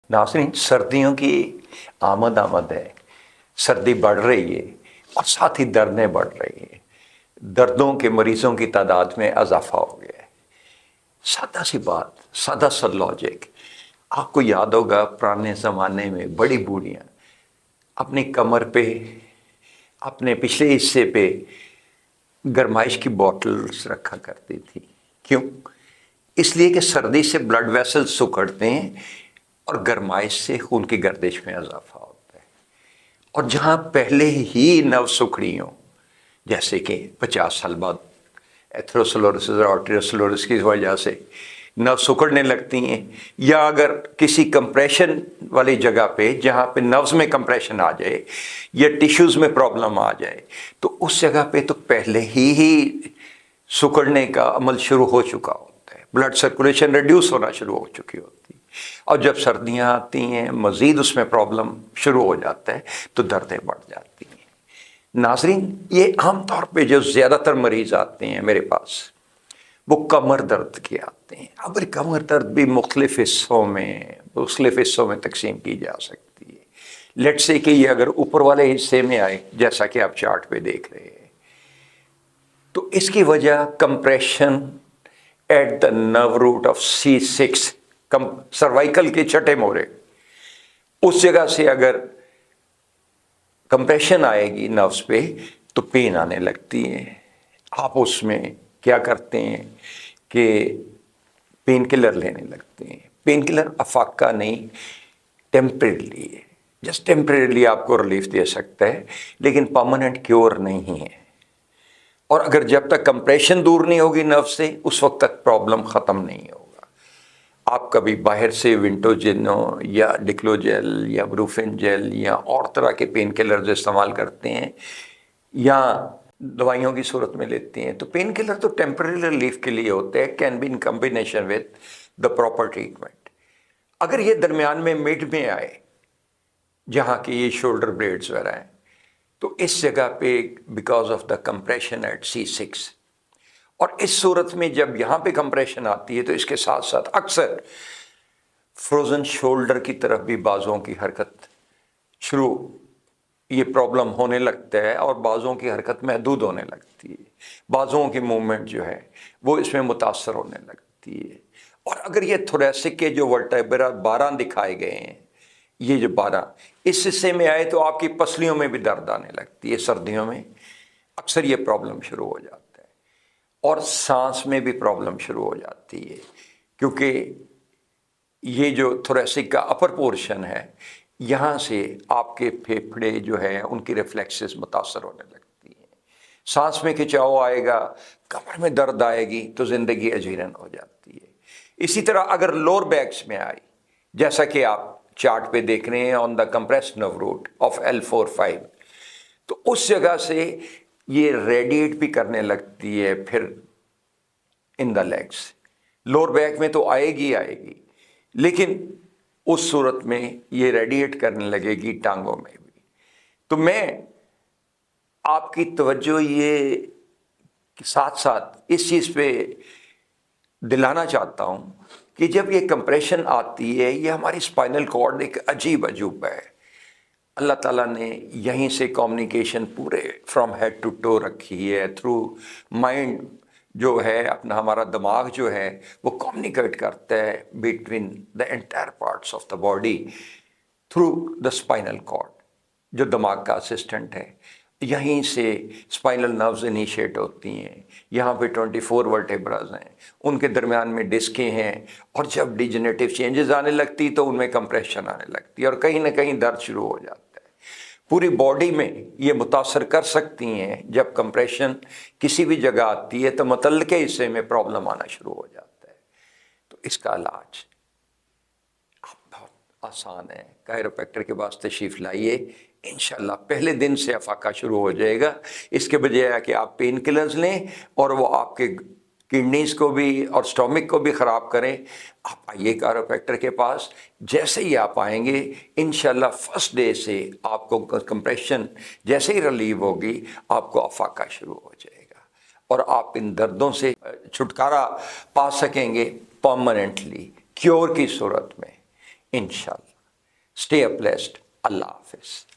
नाज़रीन, सर्दियों की आमद है। सर्दी बढ़ रही है और साथ ही दर्दें बढ़ रही हैं। दर्दों के मरीज़ों की तादाद में इजाफा हो गया है। सादा सी बात, सादा सा लॉजिक। आपको याद होगा पुराने ज़माने में बड़ी बूढ़ियाँ अपनी कमर पे, अपने पिछले हिस्से पे गरमाइश की बॉटल्स रखा करती थी। क्यों? इसलिए कि सर्दी से ब्लड वेसल्स सिकुड़ते हैं और गरमाइश से खून की गर्दिश में इजाफा होता है। और जहाँ पहले ही नव सुखड़ी हों, जैसे कि 50 साल बाद एथेरोस्क्लेरोसिस और आर्टेरियोस्क्लेरोसिस की वजह से नर्व सिकुड़ने लगती हैं, या अगर किसी कंप्रेशन वाली जगह पे जहाँ पे नर्व्स में कंप्रेशन आ जाए या टिश्यूज़ में प्रॉब्लम आ जाए, तो उस जगह पे तो पहले ही सिकुड़ने का अमल शुरू हो चुका होता है, ब्लड सर्कुलेशन रिड्यूस होना शुरू हो चुकी होती है। और जब सर्दियाँ आती हैं, मज़ीद उसमें प्रॉब्लम शुरू हो जाता है तो दर्दें बढ़ जाती हैं। नाज़रीन, ये आम तौर पे जो ज़्यादातर मरीज़ आते हैं मेरे पास, वो कमर दर्द के आते हैं। अब कमर दर्द भी मुख्तलिफ़ हिस्सों में तकसीम की जा सकती है। लेट्स से कि ये अगर ऊपर वाले हिस्से में आए, जैसा कि आप चार्ट पे देख रहे हैं, तो इसकी वजह compression at the nerve root of C6, cervical के छठे मोरे, उस जगह से अगर कंप्रेशन आएगी नर्व्स पे तो पेन आने लगती है। आप उसमें क्या करते हैं कि पेन किलर लेने लगते हैं। पेन किलर अफाका नहीं, टेम्परेरी है, जस्ट टेम्परेरी आपको रिलीफ दे सकता है, लेकिन परमानेंट क्योर नहीं है। और अगर जब तक कंप्रेशन दूर नहीं होगी नर्व से, उस वक्त तक प्रॉब्लम ख़त्म नहीं होगा। आप कभी बाहर से विंटोजिनो या डिक्लोजेल या ब्रूफेन जेल या और तरह के पेन किलर्स इस्तेमाल करते हैं या दवाइयों की सूरत में लेते हैं, तो पेन किलर तो टेम्परेरी रिलीफ के लिए होते हैं, can be in combination with the proper treatment. अगर ये दरमियान में मिड में आए, जहाँ की ये शोल्डर ब्लेड्स वगैरह हैं, तो इस जगह पे because of the compression at C6, और इस सूरत में जब यहाँ पे कंप्रेशन आती है तो इसके साथ साथ अक्सर फ्रोजन शोल्डर की तरफ भी बाजुओं की हरकत शुरू, ये प्रॉब्लम होने लगता है और बाजुओं की हरकत महदूद होने लगती है। बाजुओं की मूवमेंट जो है वो इसमें मुतासर होने लगती है। और अगर ये थोरेसिक के जो वर्टेब्रा 12 दिखाए गए हैं, ये जो 12 इस हिस्से में आए तो आपकी पसलियों में भी दर्द आने लगती है। सर्दियों में अक्सर ये प्रॉब्लम शुरू हो जाता है और सांस में भी प्रॉब्लम शुरू हो जाती है, क्योंकि ये जो थोरेसिक का अपर पोर्शन है, यहाँ से आपके फेफड़े जो है उनकी रिफ्लेक्सेस मुतासर होने लगती हैं। सांस में खिंचाव आएगा, कमर में दर्द आएगी तो ज़िंदगी अजीरन हो जाती है। इसी तरह अगर लोअर बैक्स में आई, जैसा कि आप चार्ट पे देख रहे हैं on the compressed nerve root of L4-5, तो उस जगह से ये रेडिएट भी करने लगती है फिर in the legs. Lower back में तो आएगी, लेकिन उस सूरत में ये रेडिएट करने लगेगी टांगों में भी। तो मैं आपकी तवज्जो ये साथ साथ इस चीज़ पे दिलाना चाहता हूँ कि जब ये कंप्रेशन आती है, ये हमारी स्पाइनल कॉर्ड एक अजीब अजूबा है। अल्लाह ताला ने यहीं से कम्युनिकेशन पूरे फ्रॉम हेड टू टो रखी है। थ्रू माइंड जो है अपना, हमारा दिमाग जो है वो कम्युनिकेट करता है between the entire parts of the body through the spinal cord, जो दिमाग का असिस्टेंट है। यहीं से स्पाइनल नर्व्स इनिशिएट होती हैं। यहाँ पे 24 वर्टेब्रास हैं, उनके दरमियान में डिस्कें हैं, और जब डिजेनरेटिव चेंजेस आने लगती तो उनमें कंप्रेशन आने लगती है और कहीं ना कहीं दर्द शुरू हो जाता है। पूरी बॉडी में ये मुतासर कर सकती हैं। जब कंप्रेशन किसी भी जगह आती है तो मुतल्लिके हिस्से में प्रॉब्लम आना शुरू हो जाता है। तो इसका इलाज बहुत आसान है। कायरोप्रैक्टर के पास तशरीफ़ लाइए, इंशाल्लाह पहले दिन से अफाका शुरू हो जाएगा। इसके बजाय कि आप पेन किलर्स लें और वो आपके किडनीज को भी और स्टोमिक को भी ख़राब करें, आप आइए कायरोप्रैक्टर के पास। जैसे ही आप आएंगे, इंशाल्लाह फर्स्ट डे से आपको कंप्रेशन जैसे ही रिलीव होगी, आपको अफाका शुरू हो जाएगा और आप इन दर्दों से छुटकारा पा सकेंगे परमानेंटली, क्योर की सूरत में इंशाल्लाह। Stay up leased. اللہ حافظ.